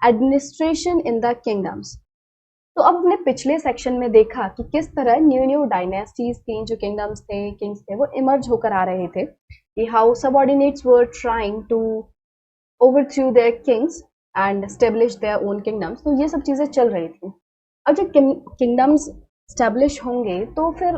Administration in the kingdoms. तो अब हमने पिछले सेक्शन में देखा कि किस तरह न्यू न्यू डायनेस्टीज थी, जो किंगडम्स थे, किंग्स थे, वो इमर्ज होकर आ रहे थे, कि how subordinates were trying to overthrow their kings and establish their own kingdoms. तो ये सब चीजें चल रही थी। अब जब किंगडम्स स्टेब्लिश होंगे तो फिर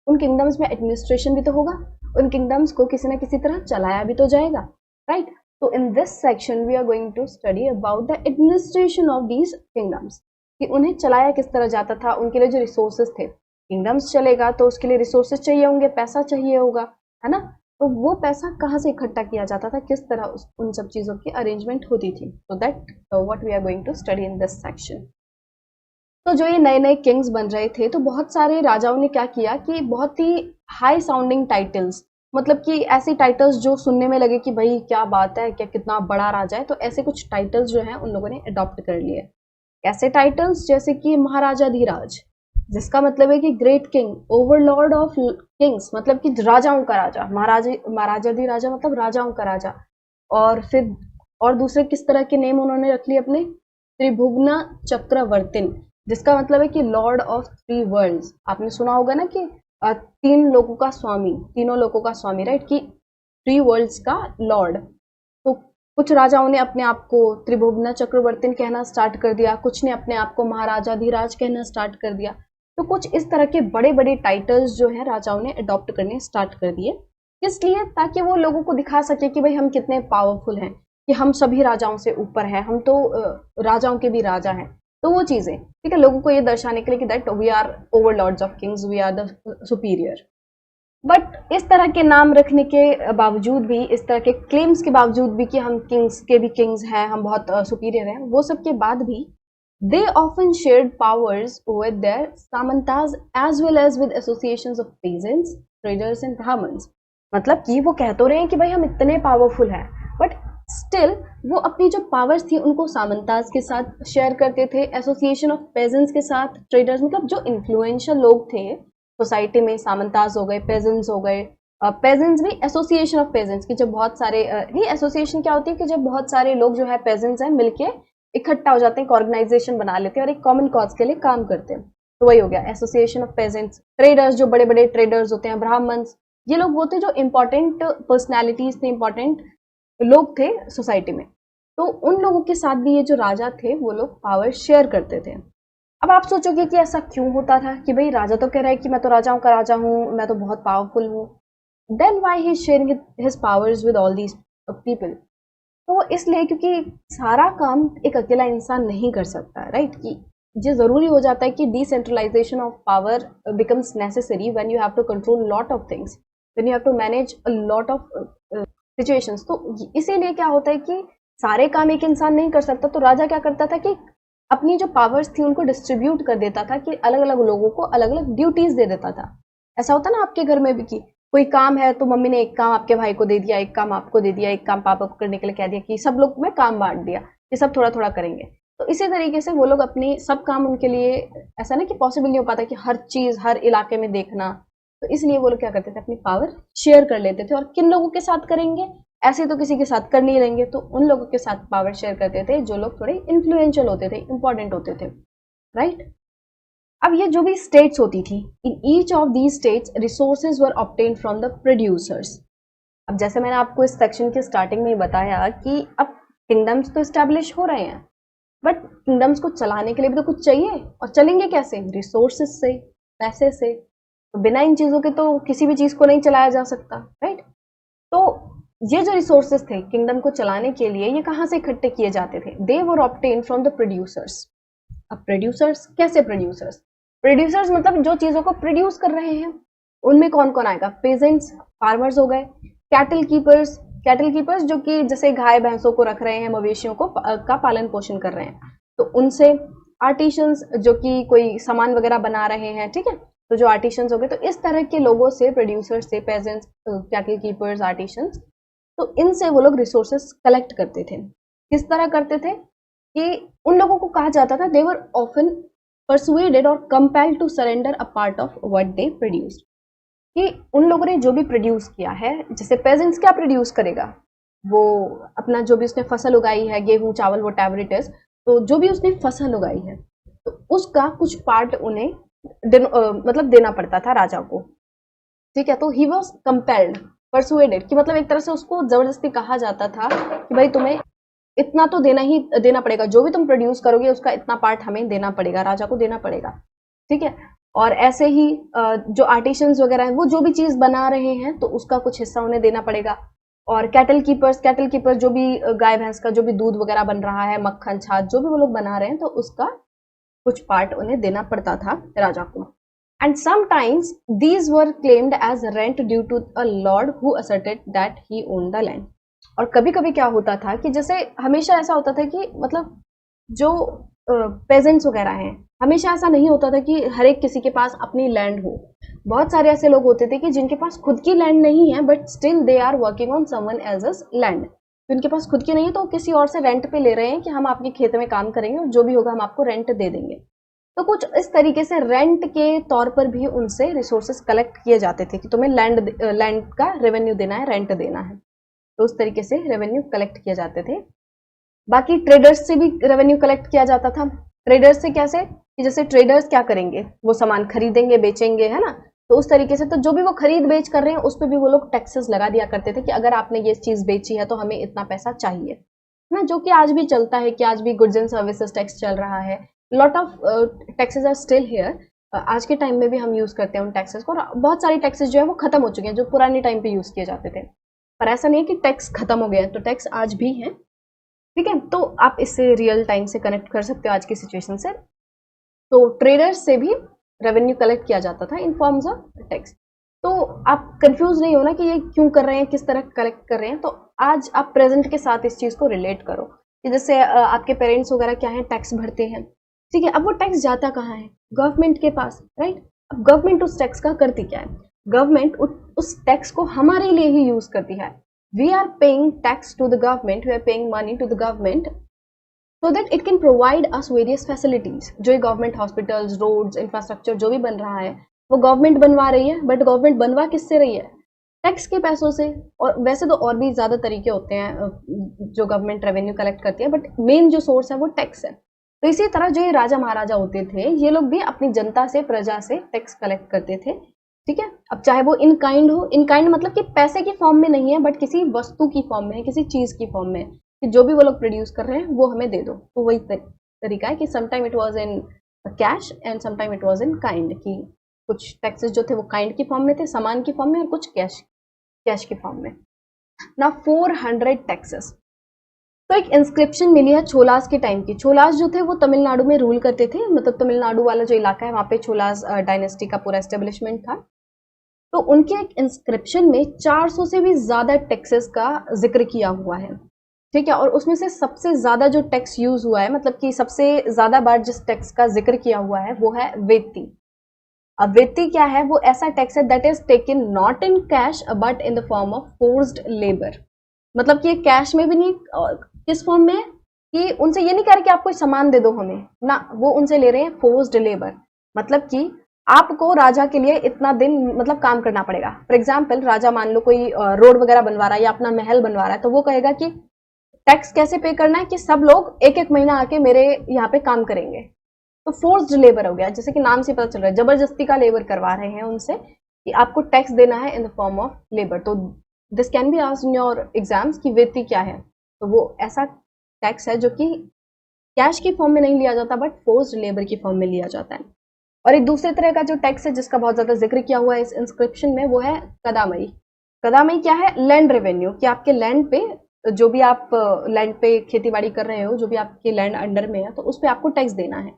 उन किंगडम्स में एडमिनिस्ट्रेशन भी तो होगा, उन किंगडम्स को किसी न किसी तरह चलाया भी तो जाएगा, राइट। तो in this section we are going to study about the administration of these kingdoms, कि उन्हें चलाया किस तरह जाता था, उनके लिए जो रिसोर्सेज थे। किंगडम्स चलेगा तो उसके लिए रिसोर्सेज चाहिए होंगे, पैसा चाहिए होगा, है ना। तो वो पैसा कहाँ से इकट्ठा किया जाता था, किस तरह उन सब चीज़ों की अरेंजमेंट होती थी। तो that what we are going to study in this section. तो जो ये नए नए किंग्स बन रहे थे, तो बहुत सारे राजाओं ने क्या किया कि बहुत ही हाई साउंडिंग टाइटल्स, मतलब कि ऐसे टाइटल्स जो सुनने में लगे कि भाई क्या बात है, क्या कितना बड़ा राजा है, तो ऐसे कुछ टाइटल्स जो हैं उन लोगों ने अडॉप्ट कर लिए। ऐसे टाइटल्स जैसे कि महाराजा धीराज, जिसका मतलब है कि great king, Overlord of Kings, मतलब कि राजाओं का राजा। महाराजा धीराजा मतलब राजाओं का राजा। और फिर और दूसरे किस तरह के नेम उन्होंने रख लिए अपने, त्रिभुवना चक्रवर्तिन, जिसका मतलब है कि लॉर्ड ऑफ थ्री वर्ल्ड्स। आपने सुना होगा ना कि तीन लोगों का स्वामी, तीनों लोगों का स्वामी, राइट, कि थ्री वर्ल्ड्स का लॉर्ड। तो कुछ राजाओं ने अपने आप को त्रिभुवना चक्रवर्तिन कहना स्टार्ट कर दिया, कुछ ने अपने आप को महाराजा धीराज कहना स्टार्ट कर दिया। तो कुछ इस तरह के बड़े बड़े टाइटल्स जो है राजाओं ने अडॉप्ट करने स्टार्ट कर दिए। इसलिए ताकि वो लोगों को दिखा सके कि भाई हम कितने पावरफुल हैं, कि हम सभी राजाओं से ऊपर हैं, हम तो राजाओं के भी राजा हैं। तो वो चीजें, ठीक है, लोगों को ये दर्शाने के लिए कि that we are overlords of kings, we are the superior. But इस तरह के नाम रखने के बावजूद भी, इस तरह के क्लेम्स के बावजूद भी कि हम किंग्स के भी किंग्स हैं, हम बहुत सुपीरियर हैं, वो सब के बाद भी they often shared powers with their samantas as well as with associations of peasants, traders and brahmins। मतलब कि वो कह तो रहे हैं कि भाई हम इतने पावरफुल हैं, बट स्टिल वो अपनी जो पावर्स थी उनको सामंताज के साथ शेयर करते थे, एसोसिएशन ऑफ पेजेंट्स के साथ, ट्रेडर्स, मतलब जो इन्फ्लुएंशियल लोग थे सोसाइटी में, सामंताज हो गए, पेजेंट्स हो गए। पेजेंट्स भी एसोसिएशन ऑफ पेजेंट्स की, जब बहुत सारे ये एसोसिएशन क्या होती है कि जब बहुत सारे लोग जो है पेजेंट्स हैं मिलके इकट्ठा हो जाते हैं, एक ऑर्गेनाइजेशन बना लेते हैं और एक कॉमन कॉज के लिए काम करते हैं। तो वही हो गया एसोसिएशन ऑफ पेजेंट्स। ट्रेडर्स, जो बड़े बड़े ट्रेडर्स होते हैं, ब्राह्मण्स, ये लोग वो थे जो इंपॉर्टेंट पर्सनैलिटीज थे, इंपॉर्टेंट लोग थे सोसाइटी में। तो उन लोगों के साथ भी ये जो राजा थे वो लोग पावर शेयर करते थे। अब आप सोचोगे कि ऐसा क्यों होता था, कि भाई राजा तो कह रहा है कि मैं तो राजाओं का राजा हूँ, मैं तो बहुत पावरफुल हूँ, then why he sharing his powers with all these people. तो इसलिए क्योंकि सारा काम एक अकेला इंसान नहीं कर सकता, राइट, कि ये जरूरी हो जाता है कि decentralisation of power becomes necessary when you have to control lot of things, when you have to manage a lot of situations. तो इसीलिए क्या होता है कि सारे काम एक इंसान नहीं कर सकता, तो राजा क्या करता था कि अपनी जो पावर्स थी उनको डिस्ट्रीब्यूट कर देता था, कि अलग अलग लोगों को अलग अलग ड्यूटीज दे देता था। ऐसा होता ना आपके घर में भी, कि कोई काम है तो मम्मी ने एक काम आपके भाई को दे दिया, एक काम आपको दे दिया, एक काम पापा को करने के लिए कह दिया, कि सब लोग में काम बांट दिया कि सब थोड़ा थोड़ा करेंगे। तो इसी तरीके से वो लोग अपनी सब काम उनके लिए, ऐसा ना कि पॉसिबल नहीं हो पाता कि हर चीज हर इलाके में देखना। तो इसलिए वो लोग क्या करते थे, अपनी पावर शेयर कर लेते थे। और किन लोगों के साथ करेंगे, ऐसे तो किसी के साथ कर नहीं लेंगे, तो उन लोगों के साथ पावर शेयर करते थे जो लोग थोड़े इन्फ्लुएंशियल होते थे, इंपॉर्टेंट होते थे, राइट। अब ये जो भी स्टेट्स होती थी, in each of these states resources were obtained from the producers. अब जैसे मैंने आपको इस सेक्शन के स्टार्टिंग में ही बताया कि अब किंगडम्स तो स्टैब्लिश हो रहे हैं, बट किंगडम्स को चलाने के लिए भी तो कुछ चाहिए, और चलेंगे कैसे, रिसोर्सेज से, पैसे से। तो बिना इन चीजों के तो किसी भी चीज को नहीं चलाया जा सकता, राइट। तो ये जो रिसोर्सेज थे किंगडम को चलाने के लिए, ये कहाँ से इकट्ठे किए जाते थे, दे वर ऑब्टेन्ड फ्रॉम द प्रोड्यूसर्स। अब प्रोड्यूसर्स कैसे, प्रोड्यूसर्स, प्रोड्यूसर्स मतलब जो चीजों को प्रोड्यूस कर रहे हैं, उनमें कौन कौन आएगा, पेजेंट्स, फार्मर्स हो गए, कैटल कीपर्स, कैटल कीपर्स जो कि जैसे गाय भैंसों को रख रहे हैं, मवेशियों को का पालन पोषण कर रहे हैं, तो उनसे, आर्टिशंस जो कि कोई सामान वगैरह बना रहे हैं, ठीक है, तो जो आर्टिशंस हो गए। तो इस तरह के लोगों से, प्रोड्यूसर्स से, पेजेंट्स, कैटल कीपर्स, आर्टिशंस, तो इनसे वो लोग रिसोर्सेस कलेक्ट करते थे। किस तरह करते थे कि उन लोगों को कहा जाता था दे वर ऑफन परसुएडेड और compelled to surrender a part of what they produced, कि उन लोगों ने जो भी प्रोड्यूस किया है, जैसे पेजेंट्स क्या प्रोड्यूस करेगा, वो अपना जो भी उसने फसल उगाई है, गेहूं चावल वट एवर इट इज, तो जो भी उसने फसल उगाई है तो उसका कुछ पार्ट उन्हें मतलब देना पड़ता था राजा को, ठीक है। तो ही वॉज कंपेल्ड, परसुएडेड, कि मतलब एक तरह से उसको जबरदस्ती कहा जाता था कि भाई तुम्हें इतना तो देना ही देना पड़ेगा, जो भी तुम प्रोड्यूस करोगे उसका इतना पार्ट हमें देना पड़ेगा, राजा को देना पड़ेगा, ठीक है। और ऐसे ही जो आर्टिशियंस वगैरह हैं वो जो भी चीज बना रहे हैं तो उसका कुछ हिस्सा उन्हें देना पड़ेगा। और कैटल कीपर्स जो भी गाय भैंस का जो भी दूध वगैरह बन रहा है, मक्खन छाछ जो भी वो लोग बना रहे हैं तो उसका कुछ पार्ट उन्हें देना पड़ता था राजा को। And sometimes these were claimed as rent due to a lord who asserted that he own the land. और कभी कभी क्या होता था कि जैसे हमेशा ऐसा होता था कि मतलब जो पेजेंट्स वगैरह हैं, हमेशा ऐसा नहीं होता था कि हर एक किसी के पास अपनी लैंड हो। बहुत सारे ऐसे लोग होते थे कि जिनके पास खुद की लैंड नहीं है but still they are working on someone else's land. तो उनके पास खुद की नहीं है तो किसी और से रेंट पे ले रहे हैं कि हम आपके खेत में काम करेंगे और जो भी होगा हम आपको रेंट दे देंगे। तो कुछ इस तरीके से रेंट के तौर पर भी उनसे रिसोर्सेस कलेक्ट किए जाते थे कि तुम्हें लैंड का रेवेन्यू देना है, रेंट देना है। तो उस तरीके से रेवेन्यू कलेक्ट किए जाते थे। बाकी ट्रेडर्स से भी रेवेन्यू कलेक्ट किया जाता था। ट्रेडर्स से कैसे कि जैसे ट्रेडर्स क्या करेंगे, वो सामान खरीदेंगे बेचेंगे, है ना। तो उस तरीके से तो जो भी वो खरीद बेच कर रहे हैं उस पर भी वो लोग टैक्सेस लगा दिया करते थे कि अगर आपने ये चीज बेची है तो हमें इतना पैसा चाहिए, है ना। जो कि आज भी चलता है कि आज भी गुड्स एंड सर्विसेज टैक्स चल रहा है। Lot of taxes are still here. आज के टाइम में भी हम यूज करते हैं उन टैक्सेस को। बहुत सारी टैक्सेस जो है वो खत्म हो चुके हैं जो पुराने टाइम पे यूज किए जाते थे, पर ऐसा नहीं है कि टैक्स खत्म हो गया है, तो टैक्स आज भी है, ठीक है। तो आप इससे रियल टाइम से कनेक्ट कर सकते हो आज की सिचुएशन से। तो ट्रेडर्स से भी रेवेन्यू कलेक्ट किया जाता था इन फॉर्म्स ऑफ टैक्स। तो आप कंफ्यूज नहीं हो ना कि ये क्यों कर रहे हैं, किस तरह कलेक्ट कर रहे हैं। तो आज आप प्रेजेंट के साथ इस चीज को रिलेट करो कि जैसे आपके पेरेंट्स वगैरह क्या है, टैक्स भरते हैं, ठीक है। अब वो टैक्स जाता कहाँ है, गवर्नमेंट के पास, राइट। अब गवर्नमेंट उस टैक्स का करती क्या है, गवर्नमेंट उस टैक्स को हमारे लिए ही यूज करती है। We are paying tax to the government, we are paying money to the government so that it can provide us various facilities। जो गवर्नमेंट हॉस्पिटल्स, रोड्स, इंफ्रास्ट्रक्चर जो भी बन रहा है वो गवर्नमेंट बनवा रही है, बट गवर्नमेंट बनवा किससे रही है, टैक्स के पैसों से। और वैसे तो और भी ज्यादा तरीके होते हैं जो गवर्नमेंट रेवेन्यू कलेक्ट करती है, बट मेन जो सोर्स है वो टैक्स है। तो इसी तरह जो ये राजा महाराजा होते थे ये लोग भी अपनी जनता से, प्रजा से टैक्स कलेक्ट करते थे, ठीक है। अब चाहे वो इन काइंड हो, इन काइंड मतलब कि पैसे की फॉर्म में नहीं है बट किसी वस्तु की फॉर्म में है, किसी चीज की फॉर्म में है कि जो भी वो लोग प्रोड्यूस कर रहे हैं वो हमें दे दो। तो वही तरीका है कि sometime it was in cash and sometime it was in kind, कि कुछ टैक्सेस जो थे वो काइंड की फॉर्म में थे, सामान की फॉर्म में, और कुछ कैश की फॉर्म में। ना 400 टैक्सेस। तो एक इंस्क्रिप्शन मिली है छोलास के टाइम की। छोलास जो थे वो तमिलनाडु में रूल करते थे, मतलब तमिलनाडु वाला जो इलाका है वहां पे छोलास डायनेस्टी का पूरा एस्टेब्लिशमेंट था। तो उनके एक इंस्क्रिप्शन में 400 से भी ज्यादा टैक्सेस का जिक्र किया हुआ है, ठीक है। और उसमें से सबसे ज्यादा जो टैक्स यूज हुआ है, मतलब कि सबसे ज्यादा बार जिस टैक्स का जिक्र किया हुआ है वो है वेत्ती। अब वेत्ती क्या है, वो ऐसा टैक्स है that is taken not in cash but in the form of forced labour. मतलब कि कैश में भी नहीं, किस फॉर्म में, कि उनसे ये नहीं कह रहे कि आप कोई सामान दे दो हमें ना, वो उनसे ले रहे हैं फोर्स्ड लेबर। मतलब कि आपको राजा के लिए इतना दिन मतलब काम करना पड़ेगा। फॉर एग्जाम्पल राजा मान लो कोई रोड वगैरह बनवा रहा है या अपना महल बनवा रहा है, तो वो कहेगा कि टैक्स कैसे पे करना है, कि सब लोग एक एक महीना आके मेरे यहाँ पे काम करेंगे। तो फोर्स्ड लेबर हो गया, जैसे कि नाम से पता चल रहा है जबरदस्ती का लेबर करवा रहे हैं उनसे कि आपको टैक्स देना है in the form of labour. तो this can be asked in your exams कि वेत्ती क्या है। तो वो ऐसा टैक्स है जो कि कैश की फॉर्म में नहीं लिया जाता बट फोर्स्ड लेबर की फॉर्म में लिया जाता है। और एक दूसरे तरह का जो टैक्स है जिसका बहुत ज्यादा जिक्र किया हुआ है इस इंस्क्रिप्शन में वो है कदामई। कदामई क्या है, लैंड रेवेन्यू, कि आपके लैंड पे जो भी आप लैंड पे खेती बाड़ी कर रहे हो, जो भी आपके लैंड अंडर में है, तो उस पर आपको टैक्स देना है,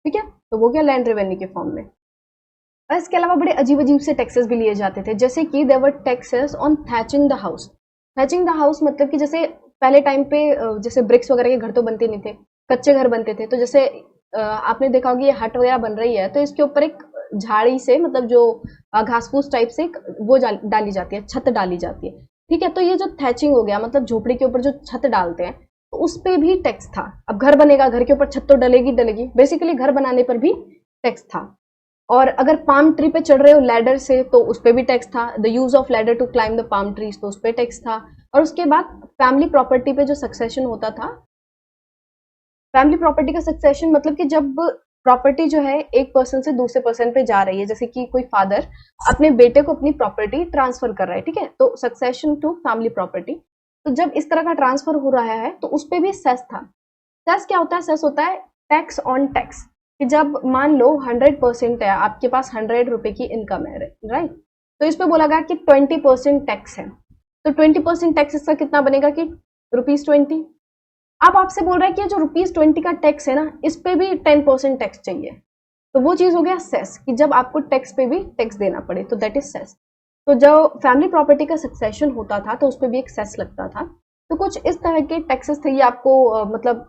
ठीक है। तो वो क्या, लैंड रेवेन्यू के फॉर्म में। और इसके अलावा बड़े अजीब अजीब से टैक्सेस भी लिए जाते थे, जैसे कि there were taxes on thatching the house. Thatching the house मतलब कि जैसे पहले टाइम पे जैसे ब्रिक्स वगैरह के घर तो बनते नहीं थे, कच्चे घर बनते थे। तो जैसे आपने देखा होगा ये हट वगैरह बन रही है तो इसके ऊपर एक झाड़ी से, मतलब जो घास फूस टाइप से वो डाली जाती है, छत डाली जाती है, ठीक है। तो ये जो थैचिंग हो गया, मतलब झोपड़ी के ऊपर जो छत डालते हैं, तो उस पे भी टैक्स था। अब घर बनेगा, घर के ऊपर छत तो डलेगी डलेगी, बेसिकली घर बनाने पर भी टैक्स था। और अगर पाम ट्री पे चढ़ रहे हो लैडर से तो उस पर भी टैक्स था, the use of ladder to climb the palm trees, तो उस पर टैक्स था। और उसके बाद फैमिली प्रॉपर्टी पे जो सक्सेशन होता था फैमिली प्रॉपर्टी का सक्सेशन मतलब कि जब प्रॉपर्टी जो है एक पर्सन से दूसरे पर्सन पे जा रही है, जैसे कि कोई फादर अपने बेटे को अपनी प्रॉपर्टी ट्रांसफर कर रहा है, ठीक है, तो सक्सेशन टू फैमिली प्रॉपर्टी। तो जब इस तरह का ट्रांसफर हो रहा है तो उस पर भी सेस था। सेस क्या होता है? सेस होता है टैक्स ऑन टैक्स, कि जब मान लो 100% है, आपके पास 100 रुपए की इनकम है, राइट, तो इस पे बोला गया कि 20% टैक्स है, तो 20% टैक्स इसका कितना बनेगा कि ₹20। अब आपसे बोल रहा है कि जो ₹20 का टैक्स है ना, इस पे भी 10% टैक्स चाहिए, तो वो चीज हो गया सेस, कि जब आपको टैक्स पे भी टैक्स देना पड़े, तो दैट इज सेस। तो जब फैमिली प्रॉपर्टी का सक्सेशन होता था तो उस पर भी एक सेस लगता था। तो कुछ इस तरह के टैक्सेस थे, ये आपको मतलब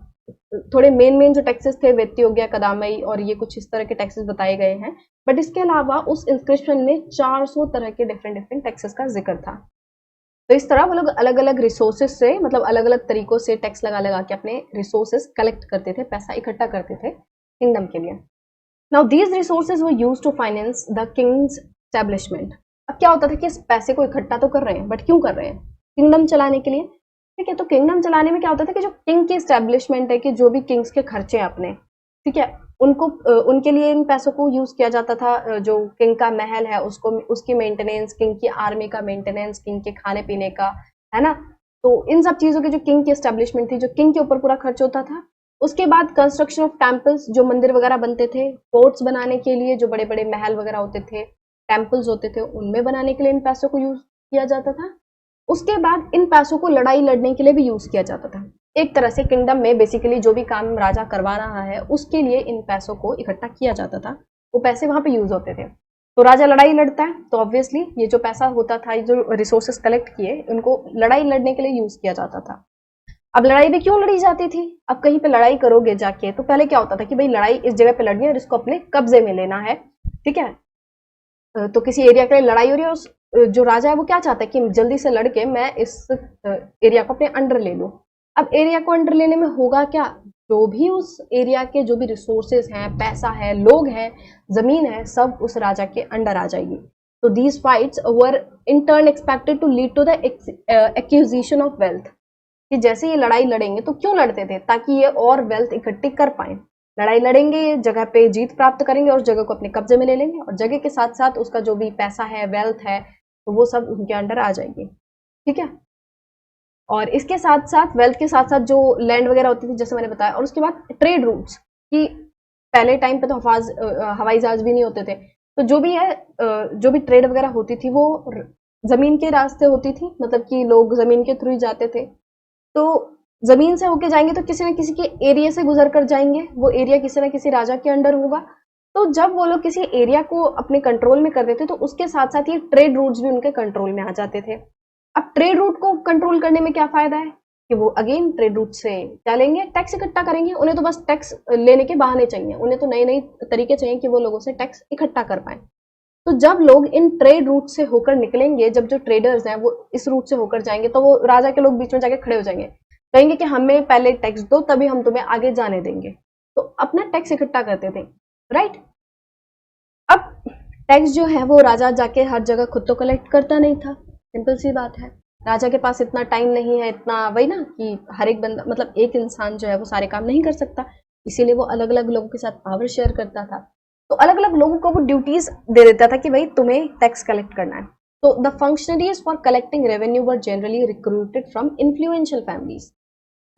थोड़े मेन मेन जो टैक्सेस थे, वेत्ती हो गया, कदामई, और ये कुछ इस तरह के टैक्सेस बताए गए हैं। बट इसके अलावा उस इंस्क्रिप्शन में 400 तरह के डिफरेंट डिफरेंट टैक्सेस का जिक्र था। तो इस तरह वो लोग अलग अलग रिसोर्सेज से, मतलब अलग अलग तरीकों से टैक्स लगा लगा के अपने रिसोर्सेज कलेक्ट करते थे, पैसा इकट्ठा करते थे किंगडम के लिए। Now these resources were used to finance the king's establishment. अब क्या होता था कि इस पैसे को इकट्ठा तो कर रहे हैं, बट क्यों कर रहे हैं? किंगडम चलाने के लिए, ठीक है। तो किंगडम चलाने में क्या होता था कि जो किंग की एस्टेब्लिशमेंट है, कि जो भी किंग्स के खर्चे हैं अपने, ठीक है, उनको उनके लिए इन पैसों को यूज किया जाता था। जो किंग का महल है उसको, उसकी मेंटेनेंस, किंग की आर्मी का मेंटेनेंस, किंग के खाने पीने का, है ना। तो इन सब चीजों की जो किंग की एस्टेब्लिशमेंट थी, जो किंग के ऊपर पूरा खर्च होता था। उसके बाद कंस्ट्रक्शन ऑफ टेम्पल्स, जो मंदिर वगैरह बनते थे, फोर्ट्स बनाने के लिए, जो बड़े बड़े महल वगैरह होते थे, टेम्पल्स होते थे, उनमें बनाने के लिए इन पैसों को यूज किया जाता था। उसके बाद इन पैसों को लड़ाई लड़ने के लिए भी यूज किया जाता था। एक तरह से किंगडम में बेसिकली जो भी काम राजा करवा रहा है उसके लिए इन पैसों को इकट्ठा किया जाता था, वो पैसे वहां पे यूज होते थे। तो राजा लड़ाई लड़ता है तो ऑब्वियसली ये जो पैसा होता था, ये जो रिसोर्सेस कलेक्ट किए, उनको लड़ाई लड़ने के लिए यूज किया जाता था। अब लड़ाई भी क्यों लड़ी जाती थी? अब कहीं पे लड़ाई करोगे जाके, तो पहले क्या होता था कि भाई लड़ाई इस जगह पे लड़नी है और इसको अपने कब्जे में लेना है, ठीक है। तो किसी एरिया के लिए लड़ाई हो रही है, उस जो राजा है वो क्या चाहता है कि जल्दी से लड़के मैं इस एरिया को अपने अंडर ले लूं। अब एरिया को अंडर लेने में होगा क्या? जो भी उस एरिया के जो भी रिसोर्सेज हैं, पैसा है, लोग हैं, जमीन है, सब उस राजा के अंडर आ जाएगी। तो these fights were in turn expected to lead to the acquisition of wealth, कि जैसे ये लड़ाई लड़ेंगे, तो क्यों लड़ते थे? ताकि ये और वेल्थ इकट्ठी कर पाए। लड़ाई लड़ेंगे, जगह पे जीत प्राप्त करेंगे और जगह को अपने कब्जे में ले लेंगे, और जगह के साथ साथ उसका जो भी पैसा है, वेल्थ है, तो वो सब उनके अंडर आ जाएंगे, ठीक है। और इसके साथ साथ वेल्थ के साथ साथ जो लैंड वगैरह होती थी, जैसे मैंने बताया, और उसके बाद ट्रेड रूट्स, कि पहले टाइम पे तो हवाई जहाज भी नहीं होते थे, तो जो भी है जो भी ट्रेड वगैरह होती थी वो जमीन के रास्ते होती थी, मतलब कि लोग जमीन के थ्रू ही जाते थे। तो जमीन से होके जाएंगे तो किसी न किसी के एरिया से गुजर कर जाएंगे, वो एरिया किसी न किसी राजा के अंडर होगा। तो जब वो लोग किसी एरिया को अपने कंट्रोल में कर देते तो उसके साथ साथ ये ट्रेड रूट्स भी उनके कंट्रोल में आ जाते थे। अब ट्रेड रूट को कंट्रोल करने में क्या फायदा है कि वो अगेन ट्रेड रूट से क्या लेंगे? टैक्स इकट्ठा करेंगे। उन्हें तो बस टैक्स लेने के बहाने चाहिए, उन्हें तो नए नए तरीके चाहिए कि वो लोगों से टैक्स इकट्ठा कर पाए। तो जब लोग इन ट्रेड रूट से होकर निकलेंगे, जब जो ट्रेडर्स हैं वो इस रूट से होकर जाएंगे, तो वो राजा के लोग बीच में जाके खड़े हो जाएंगे, कहेंगे कि हमें पहले टैक्स दो तभी हम तुम्हें आगे जाने देंगे। तो अपना टैक्स इकट्ठा करते थे, राइट। अब टैक्स जो है वो राजा जाके हर जगह खुद तो कलेक्ट करता नहीं था, सिंपल सी बात है। राजा के पास इतना टाइम नहीं है, इतना वही ना कि हर एक बंदा, मतलब एक इंसान जो है वो सारे काम नहीं कर सकता, इसीलिए वो अलग अलग लोगों के साथ पावर शेयर करता था। तो अलग अलग लोगों को वो ड्यूटीज दे देता था कि भाई तुम्हें टैक्स कलेक्ट करना है। तो the functionaries for collecting revenue were generally recruited from influential families,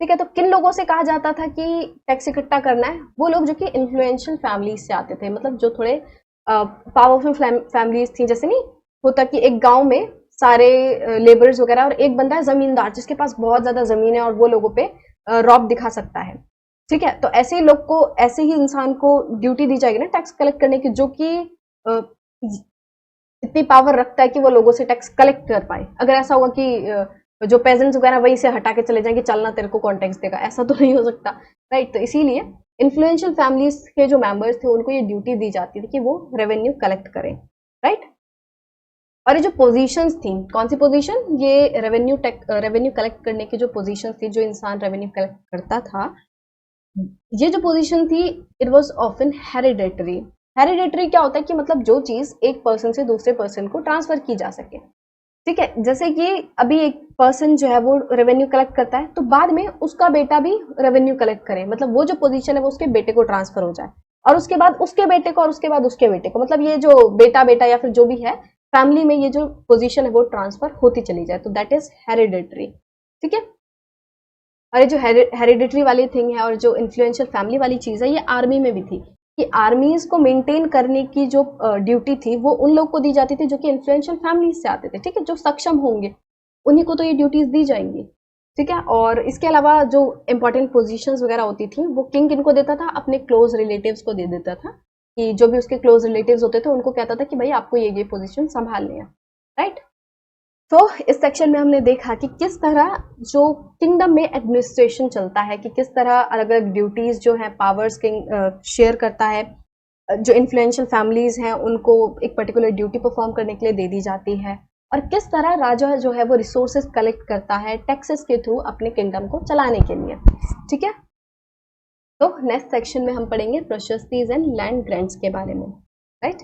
ठीक है। तो किन लोगों से कहा जाता था कि टैक्स इकट्ठा करना है? वो लोग जो कि इन्फ्लुएंशियल फैमिलीज से आते थे, मतलब जो थोड़े पावरफुल फैमिलीज थी। जैसे नहीं होता कि एक गांव में सारे लेबर्स वगैरह और एक बंदा है जमींदार जिसके पास बहुत ज्यादा जमीन है और वो लोगों पे रौब दिखा सकता है, ठीक है। तो ऐसे ही लोग को, ऐसे ही इंसान को ड्यूटी दी जाएगी ना टैक्स कलेक्ट करने की, जो कि इतनी पावर रखता है कि वो लोगों से टैक्स कलेक्ट कर पाए। अगर ऐसा होगा कि जो पेजेंट्स वगैरह वही से हटा के चले जाएंगे, चलना तेरे को कौन टैक्स देगा, ऐसा तो नहीं हो सकता, राइट। तो इसीलिए इन्फ्लुएंशियल फैमिलीज के जो मेंबर्स थे उनको ये ड्यूटी दी जाती थी कि वो रेवेन्यू कलेक्ट करें, राइट। और ये जो पोजीशंस थी, कौन सी पोजीशन? ये रेवेन्यू कलेक्ट करने की जो पोजीशन थी, जो इंसान रेवेन्यू कलेक्ट करता था, ये जो पोजीशन थी, it was often hereditary. Hereditary क्या होता है कि मतलब जो चीज एक पर्सन से दूसरे पर्सन को ट्रांसफर की जा सके। ठीक है, जैसे कि अभी एक पर्सन जो है वो रेवेन्यू कलेक्ट करता है, तो बाद में उसका बेटा भी रेवेन्यू कलेक्ट करे, मतलब वो जो पोजीशन है वो उसके बेटे को ट्रांसफर हो जाए, और उसके बाद उसके बेटे को, और उसके बाद उसके बेटे को, मतलब ये जो बेटा बेटा या फिर जो भी है फैमिली में, ये जो पोजीशन है वो ट्रांसफर होती चली जाए, तो दैट इज हेरिडेटरी। ठीक है, और ये जो हेरिडिटरी वाली थिंग है और जो इन्फ्लुएंशियल फैमिली वाली चीज है, ये आर्मी में भी थी कि आर्मीज को मेंटेन करने की जो ड्यूटी थी वो उन लोग को दी जाती थी जो कि इन्फ्लुएंशियल फैमिलीज से आते थे। ठीक है, जो सक्षम होंगे उन्हीं को तो ये ड्यूटीज दी जाएंगी। ठीक है, और इसके अलावा जो इंपॉर्टेंट पोजीशंस वगैरह होती थी वो किंग इनको देता था, अपने क्लोज रिलेटिव्स को दे देता था, कि जो भी उसके क्लोज रिलेटिव्स होते थे उनको कहता था कि भाई आपको ये पोजीशन संभालनी है। राइट, तो इस सेक्शन में हमने देखा कि किस तरह जो किंगडम में एडमिनिस्ट्रेशन चलता है, कि किस तरह अलग अलग ड्यूटीज जो है पावर्स किंग शेयर करता है, जो इन्फ्लुएंशियल फैमिलीज हैं उनको एक पर्टिकुलर ड्यूटी परफॉर्म करने के लिए दे दी जाती है, और किस तरह राजा जो है वो रिसोर्सेज कलेक्ट करता है टैक्सेस के थ्रू अपने किंगडम को चलाने के लिए। ठीक है, तो नेक्स्ट सेक्शन में हम पढ़ेंगे प्रशस्तीज एंड लैंड ग्रांट्स के बारे में। राइट।